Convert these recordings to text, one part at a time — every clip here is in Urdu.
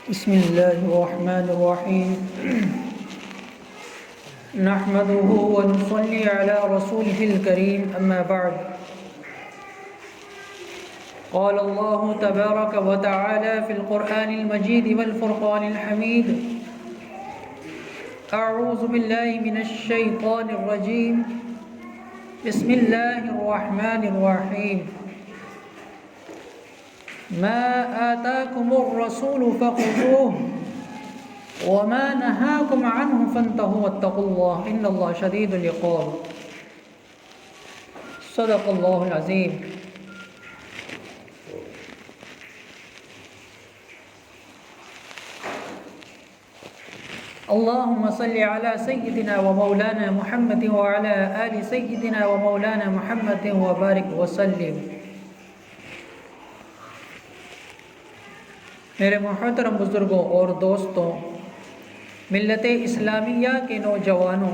بسم الله الرحمن الرحيم نحمده ونصلي على رسوله الكريم أما بعد قال الله تبارك وتعالى في القرآن المجيد والفرقان الحميد أعوذ بالله من الشيطان الرجيم بسم الله الرحمن الرحيم ما آتاكم الرسول فخذوه وما نهاكم عنه فانتهوا واتقوا الله إن الله شديد العقاب صدق الله العظيم. اللهم صل على سيدنا ومولانا محمد وعلى آل سيدنا ومولانا محمد وبارك وسلم. میرے محترم بزرگوں اور دوستوں، ملت اسلامیہ کے نوجوانوں،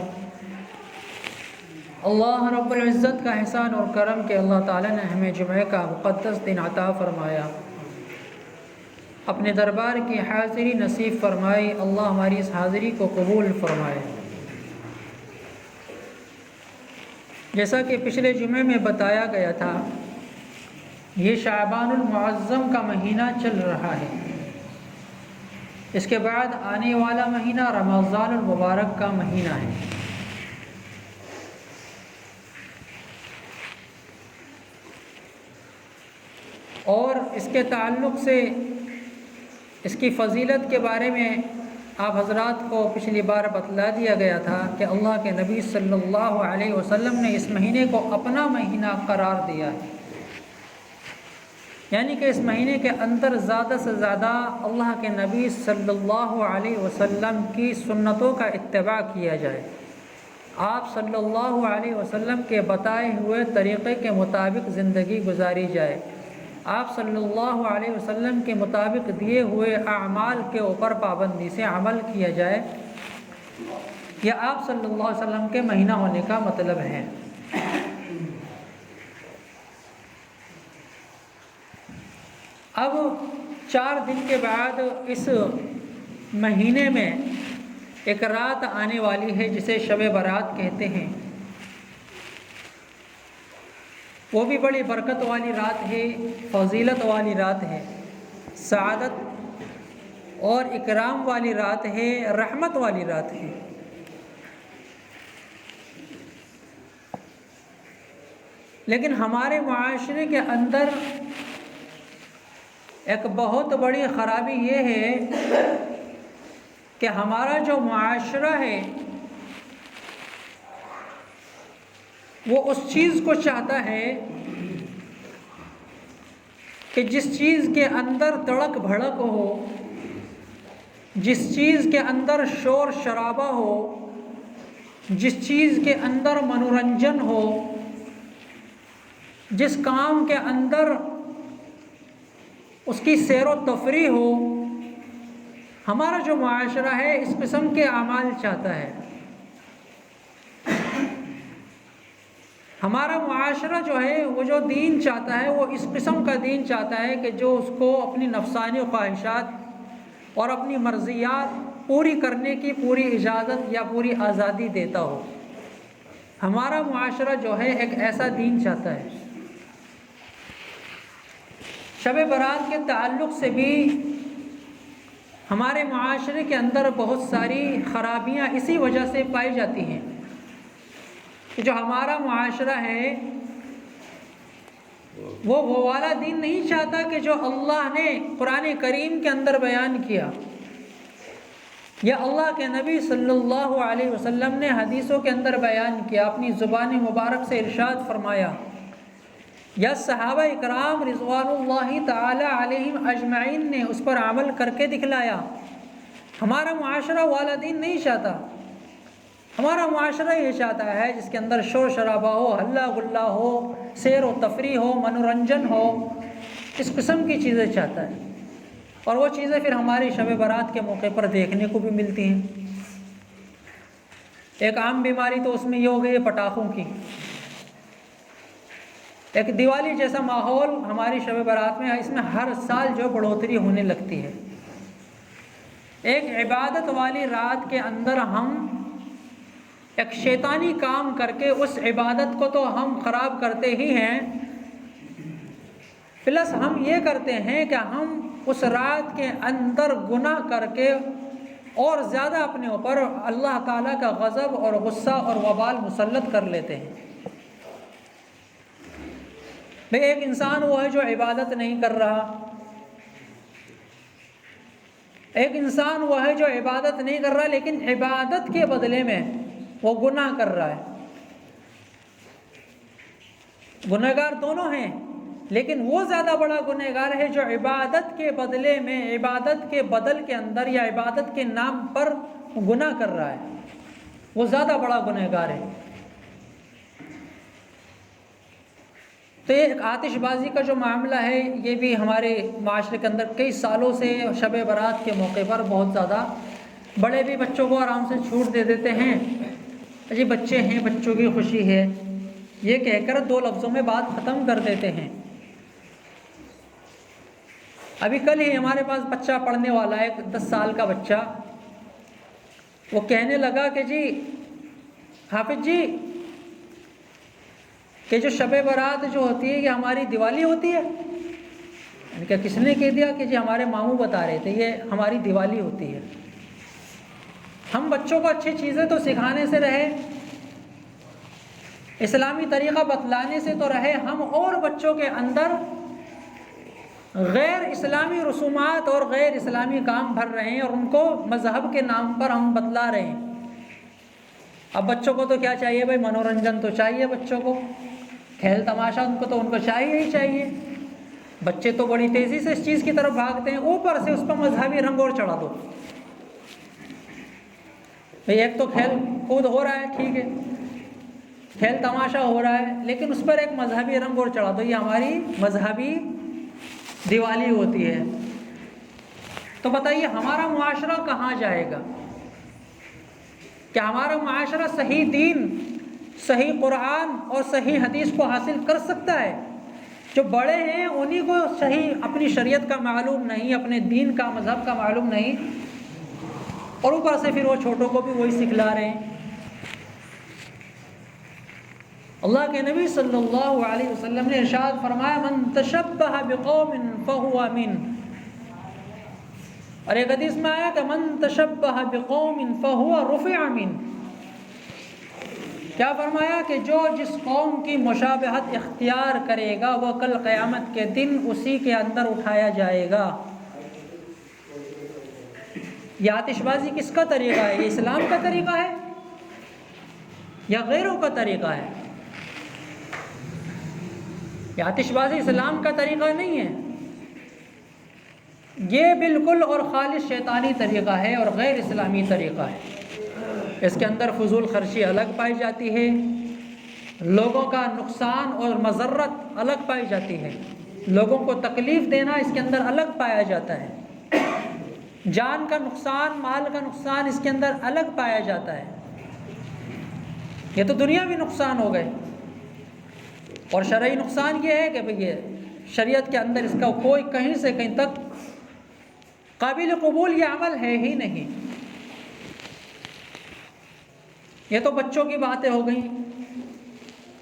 اللہ رب العزت کا احسان اور کرم کہ اللہ تعالیٰ نے ہمیں جمعہ کا مقدس دن عطا فرمایا، اپنے دربار کی حاضری نصیب فرمائی. اللہ ہماری اس حاضری کو قبول فرمائے. جیسا کہ پچھلے جمعے میں بتایا گیا تھا، یہ شعبان المعظم کا مہینہ چل رہا ہے. اس کے بعد آنے والا مہینہ رمضان المبارک کا مہینہ ہے. اور اس کے تعلق سے اس کی فضیلت کے بارے میں آپ حضرات کو پچھلی بار بتلا دیا گیا تھا کہ اللہ کے نبی صلی اللہ علیہ وسلم نے اس مہینے کو اپنا مہینہ قرار دیا ہے، یعنی کہ اس مہینے کے اندر زیادہ سے زیادہ اللہ کے نبی صلی اللہ علیہ وسلم کی سنتوں کا اتباع کیا جائے، آپ صلی اللہ علیہ وسلم کے بتائے ہوئے طریقے کے مطابق زندگی گزاری جائے، آپ صلی اللہ علیہ وسلم کے مطابق دیے ہوئے اعمال کے اوپر پابندی سے عمل کیا جائے. یہ آپ صلی اللہ علیہ وسلم کے مہینہ ہونے کا مطلب ہے. اب 4 دن کے بعد اس مہینے میں ایک رات آنے والی ہے جسے شب برات کہتے ہیں. وہ بھی بڑی برکت والی رات ہے، فضیلت والی رات ہے، سعادت اور اکرام والی رات ہے، رحمت والی رات ہے. لیکن ہمارے معاشرے کے اندر ایک بہت بڑی خرابی یہ ہے کہ ہمارا جو معاشرہ ہے وہ اس چیز کو چاہتا ہے کہ جس چیز کے اندر تڑک بھڑک ہو، جس چیز کے اندر شور شرابہ ہو، جس چیز کے اندر منورنجن ہو، جس کام کے اندر اس کی سیر و تفریح ہو، ہمارا جو معاشرہ ہے اس قسم کے اعمال چاہتا ہے. ہمارا معاشرہ جو ہے وہ جو دین چاہتا ہے وہ اس قسم کا دین چاہتا ہے کہ جو اس کو اپنی نفسانی خواہشات اور اپنی مرضیات پوری کرنے کی پوری اجازت یا پوری آزادی دیتا ہو. ہمارا معاشرہ جو ہے ایک ایسا دین چاہتا ہے. شب برات کے تعلق سے بھی ہمارے معاشرے کے اندر بہت ساری خرابیاں اسی وجہ سے پائی جاتی ہیں کہ جو ہمارا معاشرہ ہے وہ والا دین نہیں چاہتا کہ جو اللہ نے قرآن کریم کے اندر بیان کیا یا اللہ کے نبی صلی اللہ علیہ وسلم نے حدیثوں کے اندر بیان کیا، اپنی زبان مبارک سے ارشاد فرمایا یا صحابہ اکرام رضوان اللہ تعالی علیہم اجمعین نے اس پر عمل کر کے دکھلایا. ہمارا معاشرہ والا دین نہیں چاہتا. ہمارا معاشرہ یہ چاہتا ہے جس کے اندر شور شرابہ ہو، ہلہ گلہ ہو، سیر و تفریح ہو، منورنجن ہو، اس قسم کی چیزیں چاہتا ہے. اور وہ چیزیں پھر ہماری شب برات کے موقع پر دیکھنے کو بھی ملتی ہیں. ایک عام بیماری تو اس میں یہ ہو گئی پٹاخوں کی. ایک دیوالی جیسا ماحول ہماری شب برات میں، اس میں ہر سال جو بڑھوتری ہونے لگتی ہے. ایک عبادت والی رات کے اندر ہم ایک شیطانی کام کر کے اس عبادت کو تو ہم خراب کرتے ہی ہیں، پلس ہم یہ کرتے ہیں کہ ہم اس رات کے اندر گناہ کر کے اور زیادہ اپنے اوپر اللہ تعالیٰ کا غضب اور غصہ اور وبال مسلط کر لیتے ہیں۔ بھئی ایک انسان وہ ہے جو عبادت نہیں کر رہا، ایک انسان وہ ہے جو عبادت نہیں کر رہا لیکن عبادت کے بدلے میں وہ گناہ کر رہا ہے۔ گنہگار دونوں ہیں، لیکن وہ زیادہ بڑا گنہگار ہے جو عبادت کے بدلے میں، عبادت کے بدل کے اندر یا عبادت کے نام پر گناہ کر رہا ہے، وہ زیادہ بڑا گنہگار ہے۔ تو یہ آتش بازی کا جو معاملہ ہے یہ بھی ہمارے معاشرے کے اندر کئی سالوں سے شب برات کے موقع پر بہت زیادہ، بڑے بھی بچوں کو آرام سے چھوٹ دے دیتے ہیں، جی بچے ہیں، بچوں کی خوشی ہے، یہ کہہ کر 2 لفظوں میں بات ختم کر دیتے ہیں۔ ابھی کل ہی ہمارے پاس بچہ پڑھنے والا ہے، 10 سال کا بچہ، وہ کہنے لگا کہ جی حافظ جی کہ جو شب برات جو ہوتی ہے یہ ہماری دیوالی ہوتی ہے۔ یعنی کہ کس نے کہہ دیا کہ جی ہمارے ماموں بتا رہے تھے یہ ہماری دیوالی ہوتی ہے۔ ہم بچوں کو اچھی چیزیں تو سکھانے سے رہے، اسلامی طریقہ بتلانے سے تو رہے، ہم اور بچوں کے اندر غیر اسلامی رسومات اور غیر اسلامی کام بھر رہے ہیں اور ان کو مذہب کے نام پر ہم بتلا رہے ہیں۔ اب بچوں کو تو کیا چاہیے بھائی؟ منورنجن تو چاہیے بچوں کو، کھیل تماشا ان کو چاہیے ہی چاہیے۔ بچے تو بڑی تیزی سے اس چیز کی طرف بھاگتے ہیں، اوپر سے اس پر مذہبی رنگ اور چڑھا دو۔ بھئی ایک تو کھیل کود ہو رہا ہے، ٹھیک ہے، کھیل تماشا ہو رہا ہے، لیکن اس پر ایک مذہبی رنگ اور چڑھا دو، یہ ہماری مذہبی دیوالی ہوتی ہے۔ تو بتائیے ہمارا معاشرہ کہاں جائے گا؟ کیا ہمارا معاشرہ صحیح دین، صحیح قرآن اور صحیح حدیث کو حاصل کر سکتا ہے؟ جو بڑے ہیں انہی کو صحیح اپنی شریعت کا معلوم نہیں، اپنے دین کا، مذہب کا معلوم نہیں، اور اوپر سے پھر وہ چھوٹوں کو بھی وہی سکھلا رہے ہیں۔ اللہ کے نبی صلی اللہ علیہ وسلم نے ارشاد فرمایا من تشبہ بقوم فہو من، اور ایک حدیث میں آیا کہ من تشبہ بقوم فہو رفع من، کیا فرمایا کہ جو جس قوم کی مشابہت اختیار کرے گا وہ کل قیامت کے دن اسی کے اندر اٹھایا جائے گا۔ یہ آتش بازی کس کا طریقہ ہے؟ یہ اسلام کا طریقہ ہے یا غیروں کا طریقہ ہے؟ یہ آتش بازی اسلام کا طریقہ نہیں ہے، یہ بالکل اور خالص شیطانی طریقہ ہے اور غیر اسلامی طریقہ ہے۔ اس کے اندر فضول خرچی الگ پائی جاتی ہے، لوگوں کا نقصان اور مضرت الگ پائی جاتی ہے، لوگوں کو تکلیف دینا اس کے اندر الگ پایا جاتا ہے، جان کا نقصان، مال کا نقصان اس کے اندر الگ پایا جاتا ہے۔ یہ تو دنیاوی نقصان ہو گئے، اور شرعی نقصان یہ ہے کہ بھئی شریعت کے اندر اس کا کوئی کہیں سے کہیں تک قابل قبول یہ عمل ہے ہی نہیں۔ یہ تو بچوں کی باتیں ہو گئیں،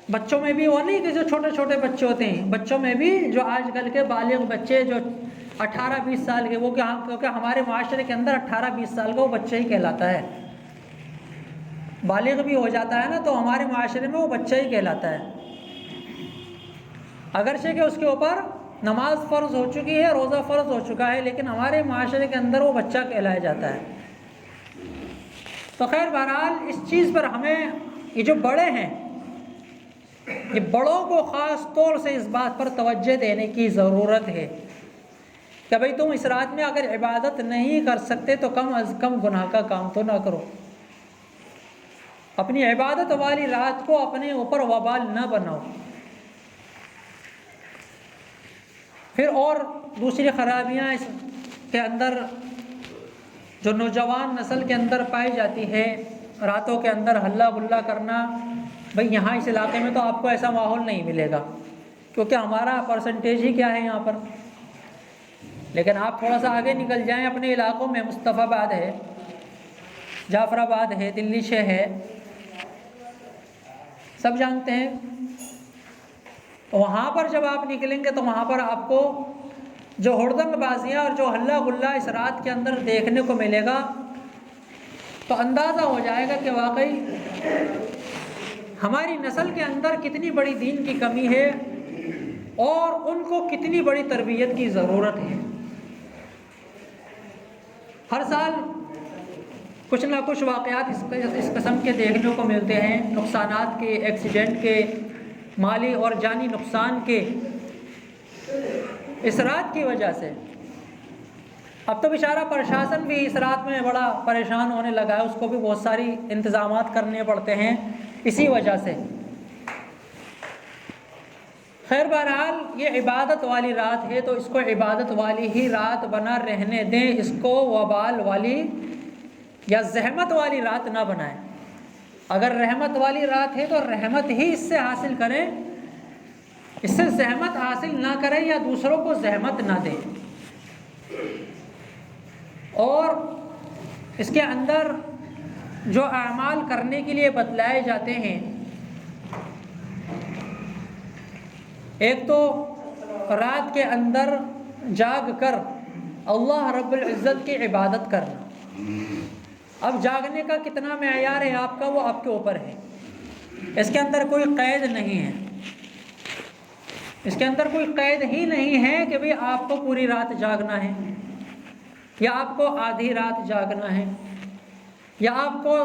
بچوں میں بھی وہ نہیں کہ جو چھوٹے چھوٹے بچے ہوتے ہیں، بچوں میں بھی جو آج کل کے بالغ بچے جو 18-20 سال کے، وہ کیونکہ ہمارے معاشرے کے اندر 18-20 سال کا وہ بچہ ہی کہلاتا ہے، بالغ بھی ہو جاتا ہے نا تو ہمارے معاشرے میں وہ بچہ ہی کہلاتا ہے، اگرچہ کہ اس کے اوپر نماز فرض ہو چکی ہے، روزہ فرض ہو چکا ہے، لیکن ہمارے معاشرے کے اندر وہ بچہ کہلایا جاتا ہے۔ تو خیر بہرحال اس چیز پر ہمیں، یہ جو بڑے ہیں، یہ بڑوں کو خاص طور سے اس بات پر توجہ دینے کی ضرورت ہے کہ بھئی تم اس رات میں اگر عبادت نہیں کر سکتے تو کم از کم گناہ کا کام تو نہ کرو، اپنی عبادت والی رات کو اپنے اوپر وبال نہ بناؤ۔ پھر اور دوسری خرابیاں اس کے اندر جو نوجوان نسل کے اندر پائی جاتی ہے، راتوں کے اندر ہلہ گلا کرنا۔ بھئی یہاں اس علاقے میں تو آپ کو ایسا ماحول نہیں ملے گا، کیونکہ ہمارا پرسنٹیج ہی کیا ہے یہاں پر، لیکن آپ تھوڑا سا آگے نکل جائیں اپنے علاقوں میں، مصطفیٰ آباد ہے، جعفر آباد ہے، دلی شہ ہے، سب جانتے ہیں۔ وہاں پر جب آپ نکلیں گے تو وہاں پر آپ کو جو ہڑدنگ بازیاں اور جو ہلا گلا اس رات کے اندر دیکھنے کو ملے گا تو اندازہ ہو جائے گا کہ واقعی ہماری نسل کے اندر کتنی بڑی دین کی کمی ہے اور ان کو کتنی بڑی تربیت کی ضرورت ہے۔ ہر سال کچھ نہ کچھ واقعات اس قسم کے دیکھنے کو ملتے ہیں، نقصانات کے، ایکسیڈنٹ کے، مالی اور جانی نقصان کے، اس رات کی وجہ سے۔ اب تو بیچارہ پرشاسن بھی اس رات میں بڑا پریشان ہونے لگا ہے، اس کو بھی بہت ساری انتظامات کرنے پڑتے ہیں اسی وجہ سے۔ خیر بہرحال یہ عبادت والی رات ہے تو اس کو عبادت والی ہی رات بنا رہنے دیں، اس کو وبال والی یا زحمت والی رات نہ بنائیں۔ اگر رحمت والی رات ہے تو رحمت ہی اس سے حاصل کریں، اس سے زحمت حاصل نہ کریں یا دوسروں کو زحمت نہ دیں۔ اور اس کے اندر جو اعمال کرنے کے لیے بتلائے جاتے ہیں، ایک تو رات کے اندر جاگ کر اللہ رب العزت کی عبادت کرنا۔ اب جاگنے کا کتنا معیار ہے آپ کا، وہ آپ کے اوپر ہے، اس کے اندر کوئی قید نہیں ہے، اس کے اندر کوئی قید ہی نہیں ہے کہ بھئی آپ کو پوری رات جاگنا ہے یا آپ کو آدھی رات جاگنا ہے یا آپ کو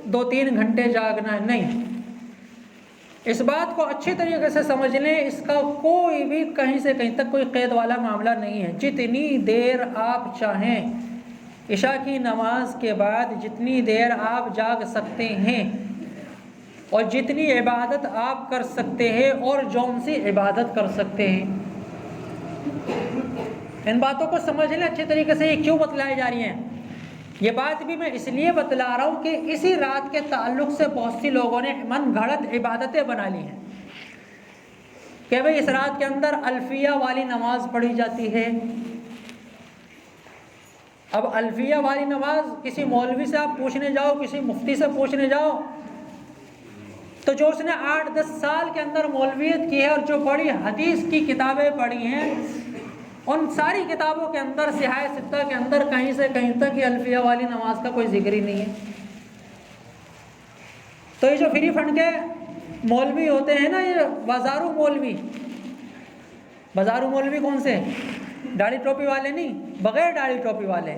2-3 گھنٹے جاگنا ہے، نہیں۔ اس بات کو اچھی طریقے سے سمجھ لیں، اس کا کوئی بھی کہیں سے کہیں تک کوئی قید والا معاملہ نہیں ہے۔ جتنی دیر آپ چاہیں، عشاء کی نماز کے بعد جتنی دیر آپ جاگ سکتے ہیں اور جتنی عبادت آپ کر سکتے ہیں اور جون سی عبادت کر سکتے ہیں، ان باتوں کو سمجھ لیں اچھی طریقے سے۔ یہ کیوں بتلائی جا رہی ہیں؟ یہ بات بھی میں اس لیے بتلا رہا ہوں کہ اسی رات کے تعلق سے بہت سی لوگوں نے من گھڑت عبادتیں بنا لی ہیں کہ بھئی اس رات کے اندر الفیہ والی نماز پڑھی جاتی ہے۔ اب الفیہ والی نماز کسی مولوی سے آپ پوچھنے جاؤ، کسی مفتی سے پوچھنے جاؤ تو جو اس نے 8-10 سال کے اندر مولویت کی ہے اور جو بڑی حدیث کی کتابیں پڑھی ہیں، ان ساری کتابوں کے اندر صحاح ستہ کے اندر کہیں سے کہیں تک یہ الفیہ والی نماز کا کوئی ذکر ہی نہیں ہے۔ تو یہ جو فری فنڈ کے مولوی ہوتے ہیں نا، یہ بازارو مولوی، بازارو مولوی کون سے؟ داڑھی ٹوپی والے نہیں، بغیر داڑھی ٹوپی والے،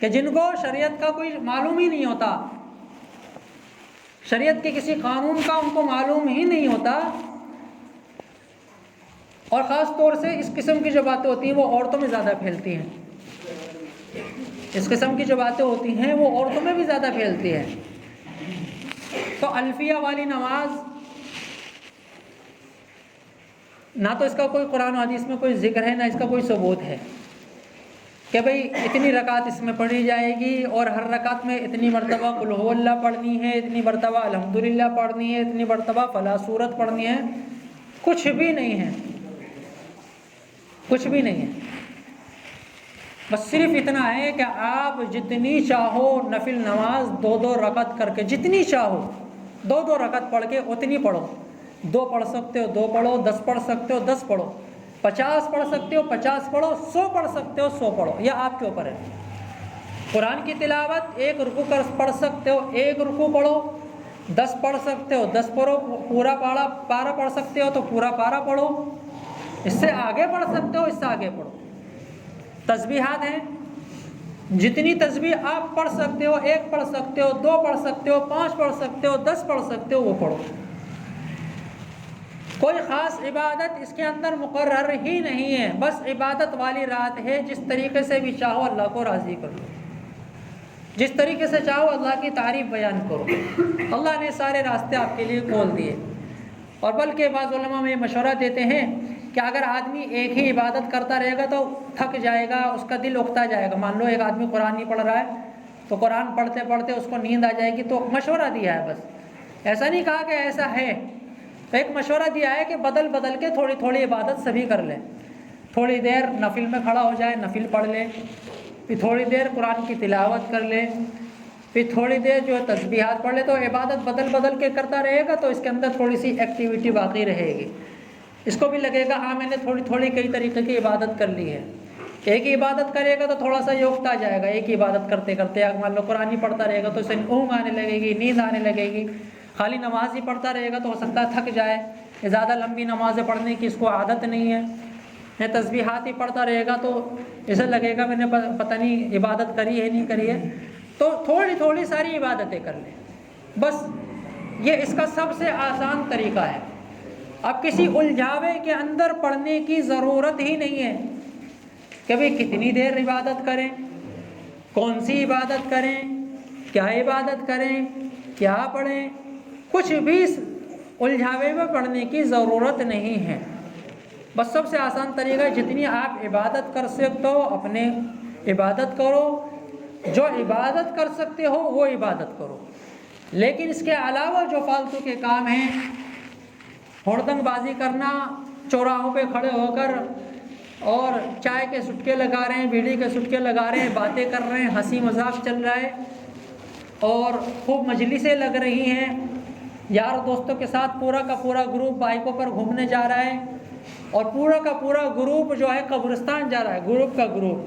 کہ جن کو شریعت کا کوئی معلوم ہی نہیں ہوتا، شریعت کے کسی قانون کا ان کو معلوم ہی نہیں ہوتا، اور خاص طور سے اس قسم کی جو باتیں ہوتی ہیں وہ عورتوں میں زیادہ پھیلتی ہیں، اس قسم کی جو باتیں ہوتی ہیں وہ عورتوں میں بھی زیادہ پھیلتی ہیں۔ تو الفیہ والی نماز نہ تو اس کا کوئی قرآن و حدیث میں کوئی ذکر ہے، نہ اس کا کوئی ثبوت ہے کہ بھئی اتنی رکعت اس میں پڑھی جائے گی اور ہر رکعت میں اتنی مرتبہ قل هو اللہ پڑھنی ہے، اتنی مرتبہ الحمدللہ پڑھنی ہے، اتنی مرتبہ فلاں سورت پڑھنی ہے۔ کچھ بھی نہیں ہے، کچھ بھی نہیں ہے۔ بس صرف اتنا ہے کہ آپ جتنی چاہو نفل نماز 2-2 رکعت کر کے، جتنی چاہو 2-2 رکعت پڑھ کے اتنی پڑھو۔ 2 پڑھ سکتے ہو 2 پڑھو، 10 پڑھ سکتے ہو 10 پڑھو، 50 پڑھ سکتے ہو 50 پڑھو، 100 پڑھ سکتے ہو 100 پڑھو، یہ آپ کے اوپر ہے۔ قرآن کی تلاوت 1 رکوع کر پڑھ سکتے ہو 1 رکوع پڑھو، 10 پڑھ سکتے ہو 10 پڑھو، پورا پارہ پڑھ سکتے ہو تو پورا پارہ پڑھو، اس سے آگے پڑھ سکتے ہو اس سے آگے پڑھو۔ تسبیحات ہیں، جتنی تسبیح آپ پڑھ سکتے ہو، 1 پڑھ سکتے ہو 2 پڑھ سکتے ہو 5 پڑھ سکتے ہو 10 پڑھ سکتے ہو، وہ پڑھو۔ کوئی خاص عبادت اس کے اندر مقرر ہی نہیں ہے، بس عبادت والی رات ہے، جس طریقے سے بھی چاہو اللہ کو راضی کرو، جس طریقے سے چاہو اللہ کی تعریف بیان کرو۔ اللہ نے سارے راستے آپ کے لیے کھول دیے، اور بلکہ بعض علماء میں مشورہ دیتے ہیں کہ اگر آدمی ایک ہی عبادت کرتا رہے گا تو تھک جائے گا، اس کا دل اکتا جائے گا۔ مان لو ایک آدمی قرآن نہیں پڑھ رہا ہے تو قرآن پڑھتے پڑھتے اس کو نیند آ جائے گی، تو مشورہ دیا ہے، بس ایسا نہیں کہا کہ ایسا ہے، تو ایک مشورہ دیا ہے کہ بدل بدل کے تھوڑی تھوڑی عبادت سبھی کر لیں۔ تھوڑی دیر نفل میں کھڑا ہو جائے، نفل پڑھ لے، پھر تھوڑی دیر قرآن کی تلاوت کر لے، پھر تھوڑی دیر جو ہے تسبیحات پڑھ لے، تو عبادت بدل بدل کے کرتا رہے گا تو اس کے اندر تھوڑی سی ایکٹیویٹی باقی رہے گی. اس کو بھی لگے گا ہاں میں نے تھوڑی تھوڑی کئی طریقے کی عبادت کر لی ہے. ایک ہی عبادت کرے گا تو تھوڑا سا یوگتا جائے گا، ایک ہی عبادت کرتے کرتے اگر مان لو قرآن ہی پڑھتا رہے گا تو اسے اونگ آنے لگے گی، نیند آنے لگے گی. خالی نماز ہی پڑھتا رہے گا تو ہو سکتا ہے تھک جائے، زیادہ لمبی نمازیں پڑھنے کی اس کو عادت نہیں ہے. تسبیحات ہی پڑھتا رہے گا تو اسے لگے گا میں نے پتہ نہیں عبادت کری ہے نہیں کری ہے. تو تھوڑی تھوڑی ساری عبادتیں کر لیں بس. یہ اس کا سب سے آسان طریقہ ہے. اب کسی الجھاوے کے اندر پڑھنے کی ضرورت ہی نہیں ہے کہ بھئی کتنی دیر عبادت کریں، کون سی عبادت کریں، کیا عبادت کریں، کیا پڑھیں. کچھ بھی الجھاوے میں پڑھنے کی ضرورت نہیں ہے. بس سب سے آسان طریقہ ہے جتنی آپ عبادت کر سکتے ہو اپنے عبادت کرو، جو عبادت کر سکتے ہو وہ عبادت کرو. لیکن اس کے علاوہ جو فالتو کے کام ہیں، ہڑدنگ بازی کرنا، چوراہوں پہ کھڑے ہو کر اور چائے کے سٹکے لگا رہے ہیں، بیڑی کے سٹکے لگا رہے ہیں، باتیں کر رہے ہیں، ہنسی مذاق چل رہا ہے اور خوب مجلسیں لگ رہی ہیں، یار دوستوں کے ساتھ پورا کا پورا گروپ بائکوں پر گھومنے جا رہا ہے اور پورا کا پورا گروپ جو ہے قبرستان جا رہا ہے، گروپ کا گروپ.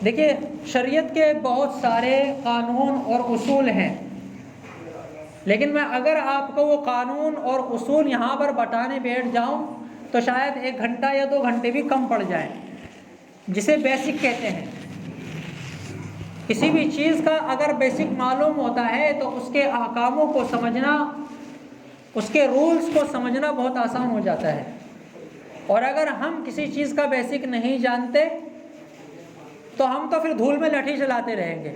دیکھیے شریعت کے بہت سارے قانون اور اصول ہیں، لیکن میں اگر آپ کو وہ قانون اور اصول یہاں پر بتانے بیٹھ جاؤں تو شاید 1 گھنٹہ یا 2 گھنٹے بھی کم پڑ جائیں، جسے بیسک کہتے ہیں. کسی بھی چیز کا اگر بیسک معلوم ہوتا ہے تو اس کے احکاموں کو سمجھنا، اس کے رولز کو سمجھنا بہت آسان ہو جاتا ہے. اور اگر ہم کسی چیز کا بیسک نہیں جانتے تو ہم تو پھر دھول میں لٹھی چلاتے رہیں گے.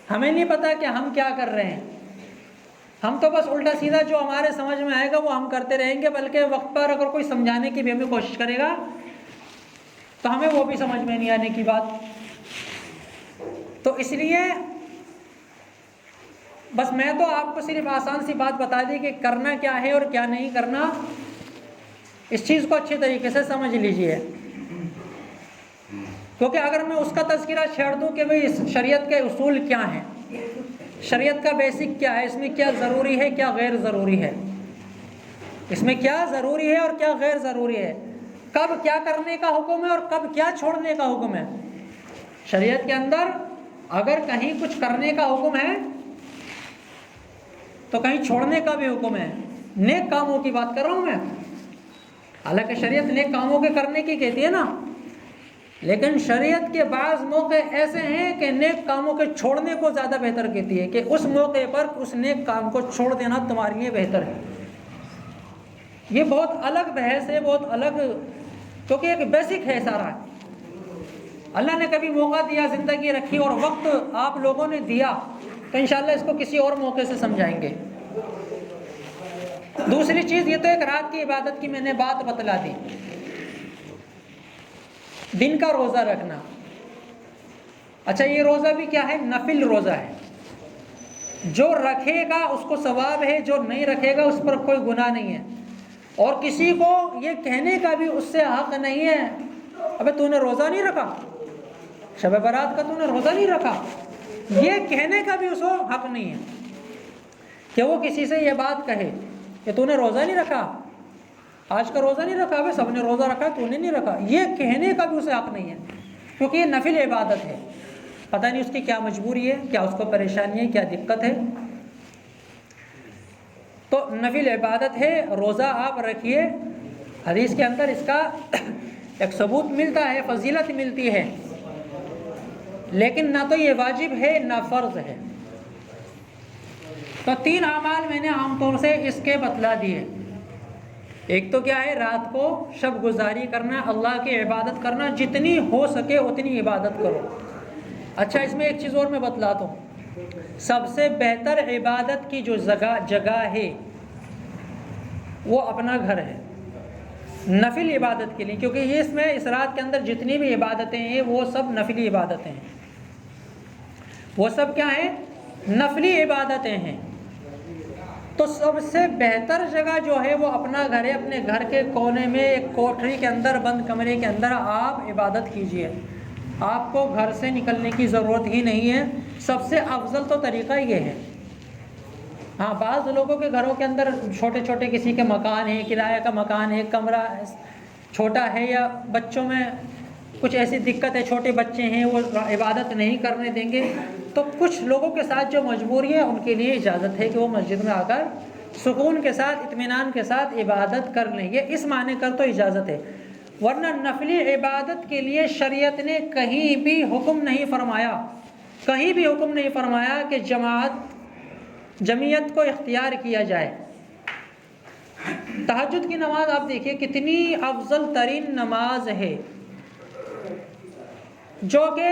ہمیں نہیں پتہ کہ ہم کیا کر رہے ہیں، ہم تو بس الٹا سیدھا جو ہمارے سمجھ میں آئے گا وہ ہم کرتے رہیں گے. بلکہ وقت پر اگر کوئی سمجھانے کی بھی ہمیں کوشش کرے گا تو ہمیں وہ بھی سمجھ میں نہیں آنے کی بات. تو اس لیے بس میں تو آپ کو صرف آسان سی بات بتا دی کہ کرنا کیا ہے اور کیا نہیں کرنا. اس چیز کو اچھے طریقے سے سمجھ لیجئے، کیونکہ اگر میں اس کا تذکرہ چھیڑ دوں کہ بھئی شریعت کے اصول کیا ہیں، شریعت کا بیسک کیا ہے، اس میں کیا ضروری ہے کیا غیر ضروری ہے، اس میں کیا ضروری ہے اور کیا غیر ضروری ہے، کب کیا کرنے کا حکم ہے اور کب کیا چھوڑنے کا حکم ہے. شریعت کے اندر اگر کہیں کچھ کرنے کا حکم ہے تو کہیں چھوڑنے کا بھی حکم ہے. نیک کاموں کی بات کر رہا ہوں میں، حالانکہ شریعت نیک کاموں کے کرنے کی کہتی ہے نا، لیکن شریعت کے بعض موقع ایسے ہیں کہ نیک کاموں کے چھوڑنے کو زیادہ بہتر کہتی ہے کہ اس موقع پر اس نیک کام کو چھوڑ دینا تمہارے لیے بہتر ہے. یہ بہت الگ بحث ہے، بہت الگ، کیونکہ ایک بیسک ہے سارا. اللہ نے کبھی موقع دیا، زندگی رکھی اور وقت آپ لوگوں نے دیا تو انشاءاللہ اس کو کسی اور موقع سے سمجھائیں گے. دوسری چیز یہ تو ایک رات کی عبادت کی میں نے بات بتلا دی. دن کا روزہ رکھنا، اچھا یہ روزہ بھی کیا ہے، نفل روزہ ہے. جو رکھے گا اس کو ثواب ہے، جو نہیں رکھے گا اس پر کوئی گناہ نہیں ہے. اور کسی کو یہ کہنے کا بھی اس سے حق نہیں ہے ابے تو نے روزہ نہیں رکھا، شب برات کا تو نے روزہ نہیں رکھا، یہ کہنے کا بھی اس کو حق نہیں ہے کہ وہ کسی سے یہ بات کہے کہ تو نے روزہ نہیں رکھا، آج کا روزہ نہیں رکھا، ابے سب نے روزہ رکھا تو نے نہیں رکھا. یہ کہنے کا بھی اسے حق نہیں ہے کیونکہ یہ نفل عبادت ہے. پتہ نہیں اس کی کیا مجبوری ہے، کیا اس کو پریشانی ہے، کیا دقت ہے. تو نفل عبادت ہے، روزہ آپ رکھیے. حدیث کے اندر اس کا ایک ثبوت ملتا ہے، فضیلت ملتی ہے، لیکن نہ تو یہ واجب ہے نہ فرض ہے. تو 3 اعمال میں نے عام طور سے اس کے بتلا دیے. ایک تو کیا ہے، رات کو شب گزاری کرنا، اللہ کی عبادت کرنا، جتنی ہو سکے اتنی عبادت کرو. اچھا اس میں ایک چیز اور میں بتلاتا ہوں، سب سے بہتر عبادت کی جو جگہ ہے وہ اپنا گھر ہے نفل عبادت کے لیے، کیونکہ یہ اس میں اس رات کے اندر جتنی بھی عبادتیں ہیں وہ سب نفلی عبادتیں ہیں. وہ سب کیا ہیں، نفلی عبادتیں ہیں. تو سب سے بہتر جگہ جو ہے وہ اپنا گھر ہے، اپنے گھر کے کونے میں ایک کوٹری کے اندر، بند کمرے کے اندر آپ عبادت کیجئے۔ آپ کو گھر سے نکلنے کی ضرورت ہی نہیں ہے، سب سے افضل تو طریقہ یہ ہے۔ ہاں، بعض لوگوں کے گھروں کے اندر چھوٹے چھوٹے کسی کے مکان ہیں، کرایہ کا مکان ہے، کمرہ چھوٹا ہے، یا بچوں میں کچھ ایسی دقت ہے، چھوٹے بچے ہیں وہ عبادت نہیں کرنے دیں گے، تو کچھ لوگوں کے ساتھ جو مجبوری ہے ان کے لیے اجازت ہے کہ وہ مسجد میں آ کر سکون کے ساتھ، اطمینان کے ساتھ عبادت کر لیں۔ یہ اس معنی کر تو اجازت ہے، ورنہ نفلی عبادت کے لیے شریعت نے کہیں بھی حکم نہیں فرمایا، کہیں بھی حکم نہیں فرمایا کہ جمعیت کو اختیار کیا جائے۔ تہجد کی نماز آپ دیکھیے کتنی افضل ترین نماز ہے، جو کہ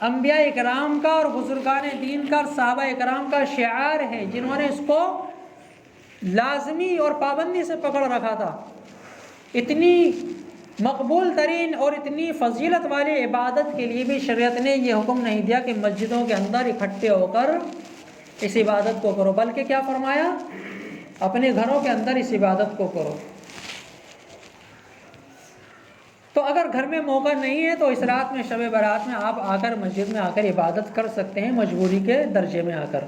انبیاء اکرام کا اور بزرگان دین کا اور صحابہ اکرام کا شعار ہے، جنہوں نے اس کو لازمی اور پابندی سے پکڑ رکھا تھا۔ اتنی مقبول ترین اور اتنی فضیلت والی عبادت کے لیے بھی شریعت نے یہ حکم نہیں دیا کہ مسجدوں کے اندر اکٹھے ہو کر اس عبادت کو کرو، بلکہ کیا فرمایا؟ اپنے گھروں کے اندر اس عبادت کو کرو۔ تو اگر گھر میں موقع نہیں ہے تو اس رات میں، شب برات میں آپ آ کر مسجد میں آ کر عبادت کر سکتے ہیں، مجبوری کے درجے میں آ کر۔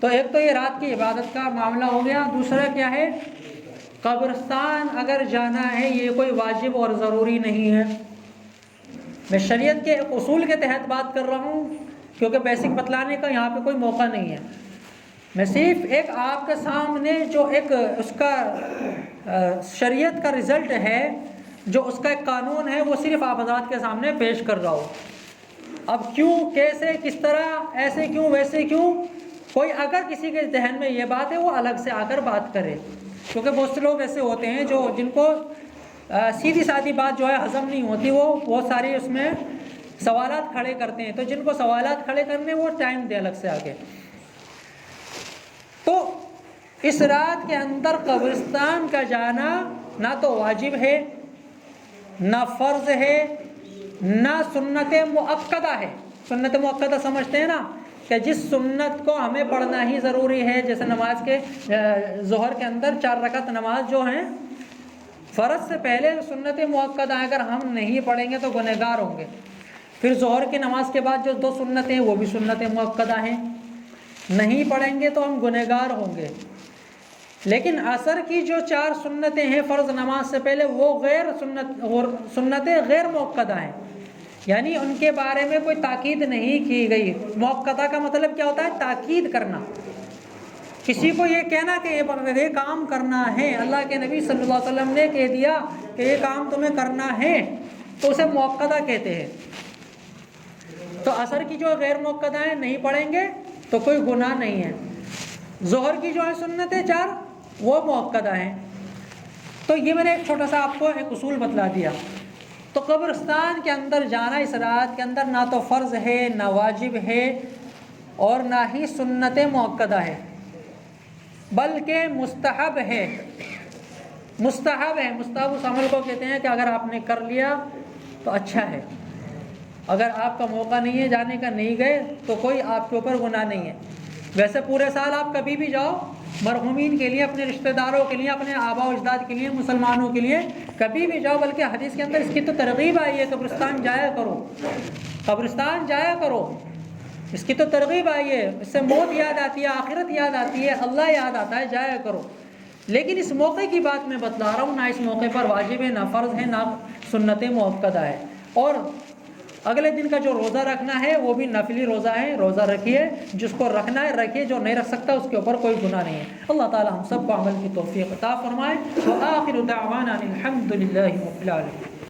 تو ایک تو یہ رات کی عبادت کا معاملہ ہو گیا۔ دوسرا کیا ہے؟ قبرستان اگر جانا ہے یہ کوئی واجب اور ضروری نہیں ہے۔ میں شریعت کے ایک اصول کے تحت بات کر رہا ہوں، کیونکہ بیسک بتلانے کا یہاں پہ کوئی موقع نہیں ہے۔ میں صرف ایک آپ کے سامنے جو ایک اس کا شریعت کا رزلٹ ہے، جو اس کا ایک قانون ہے، وہ صرف آپ حضرات کے سامنے پیش کر رہا ہوں۔ اب کیوں، کیسے، کس طرح، ایسے کیوں، ویسے کیوں، کوئی اگر کسی کے ذہن میں یہ بات ہے وہ الگ سے آ کر بات کرے، کیونکہ بہت سے لوگ ایسے ہوتے ہیں جن کو سیدھی سادھی بات جو ہے ہضم نہیں ہوتی، وہ بہت ساری اس میں سوالات کھڑے کرتے ہیں۔ تو جن کو سوالات کھڑے کرنے وہ ٹائم دے الگ سے آگے۔ تو اس رات کے اندر قبرستان کا جانا نہ تو واجب ہے، نہ فرض ہے، نہ سنت مؤکدہ ہے۔ سنت مؤکدہ سمجھتے ہیں نا، کہ جس سنت کو ہمیں پڑھنا ہی ضروری ہے، جیسے نماز کے ظہر کے اندر 4 رکعت نماز جو ہیں فرض سے پہلے سنت مؤکدہ ہیں، اگر ہم نہیں پڑھیں گے تو گنہگار ہوں گے۔ پھر ظہر کی نماز کے بعد جو 2 سنتیں ہیں وہ بھی سنت مؤکدہ ہیں، نہیں پڑھیں گے تو ہم گنہگار ہوں گے۔ لیکن عصر کی جو 4 سنتیں ہیں فرض نماز سے پہلے، وہ سنتیں غیر مؤکدہ ہیں، یعنی ان کے بارے میں کوئی تاکید نہیں کی گئی۔ مؤکدہ کا مطلب کیا ہوتا ہے؟ تاکید کرنا، کسی کو یہ کہنا کہ یہ کام کرنا ہے، اللہ کے نبی صلی اللہ علیہ وسلم نے کہہ دیا کہ یہ کام تمہیں کرنا ہے، تو اسے مؤکدہ کہتے ہیں۔ تو عصر کی جو غیر مؤکدہ ہیں نہیں پڑھیں گے تو کوئی گناہ نہیں ہے۔ ظہر کی جو ہے سنتیں 4 وہ مؤکدہ ہیں۔ تو یہ میں نے ایک چھوٹا سا آپ کو ایک اصول بتلا دیا۔ تو قبرستان کے اندر جانا اس رات کے اندر نہ تو فرض ہے، نہ واجب ہے، اور نہ ہی سنت مؤکدہ ہے، بلکہ مستحب ہے۔ مستحب ہے، مستحب اس عمل کو کہتے ہیں کہ اگر آپ نے کر لیا تو اچھا ہے، اگر آپ کا موقع نہیں ہے جانے کا، نہیں گئے تو کوئی آپ کے اوپر گناہ نہیں ہے۔ ویسے پورے سال آپ کبھی بھی جاؤ، مرحومین کے لیے، اپنے رشتہ داروں کے لیے، اپنے آباء و اجداد کے لیے، مسلمانوں کے لیے کبھی بھی جاؤ، بلکہ حدیث کے اندر اس کی تو ترغیب آئی ہے، قبرستان جایا کرو، قبرستان جایا کرو، اس کی تو ترغیب آئی ہے۔ اس سے موت یاد آتی ہے، آخرت یاد آتی ہے، اللہ یاد آتا ہے، جایا کرو۔ لیکن اس موقع کی بات میں بتلا رہا ہوں، نہ اس موقع پر واجب ہے، نہ فرض ہے، نہ سنت مؤکدہ ہے۔ اور اگلے دن کا جو روزہ رکھنا ہے وہ بھی نفلی روزہ ہے، روزہ رکھیے، جس کو رکھنا ہے رکھیے، جو نہیں رکھ سکتا اس کے اوپر کوئی گناہ نہیں ہے۔ اللہ تعالی ہم سب کو عمل کی توفیق عطا فرمائے۔ وآخر دعوانا الحمد للہ رب العالمین۔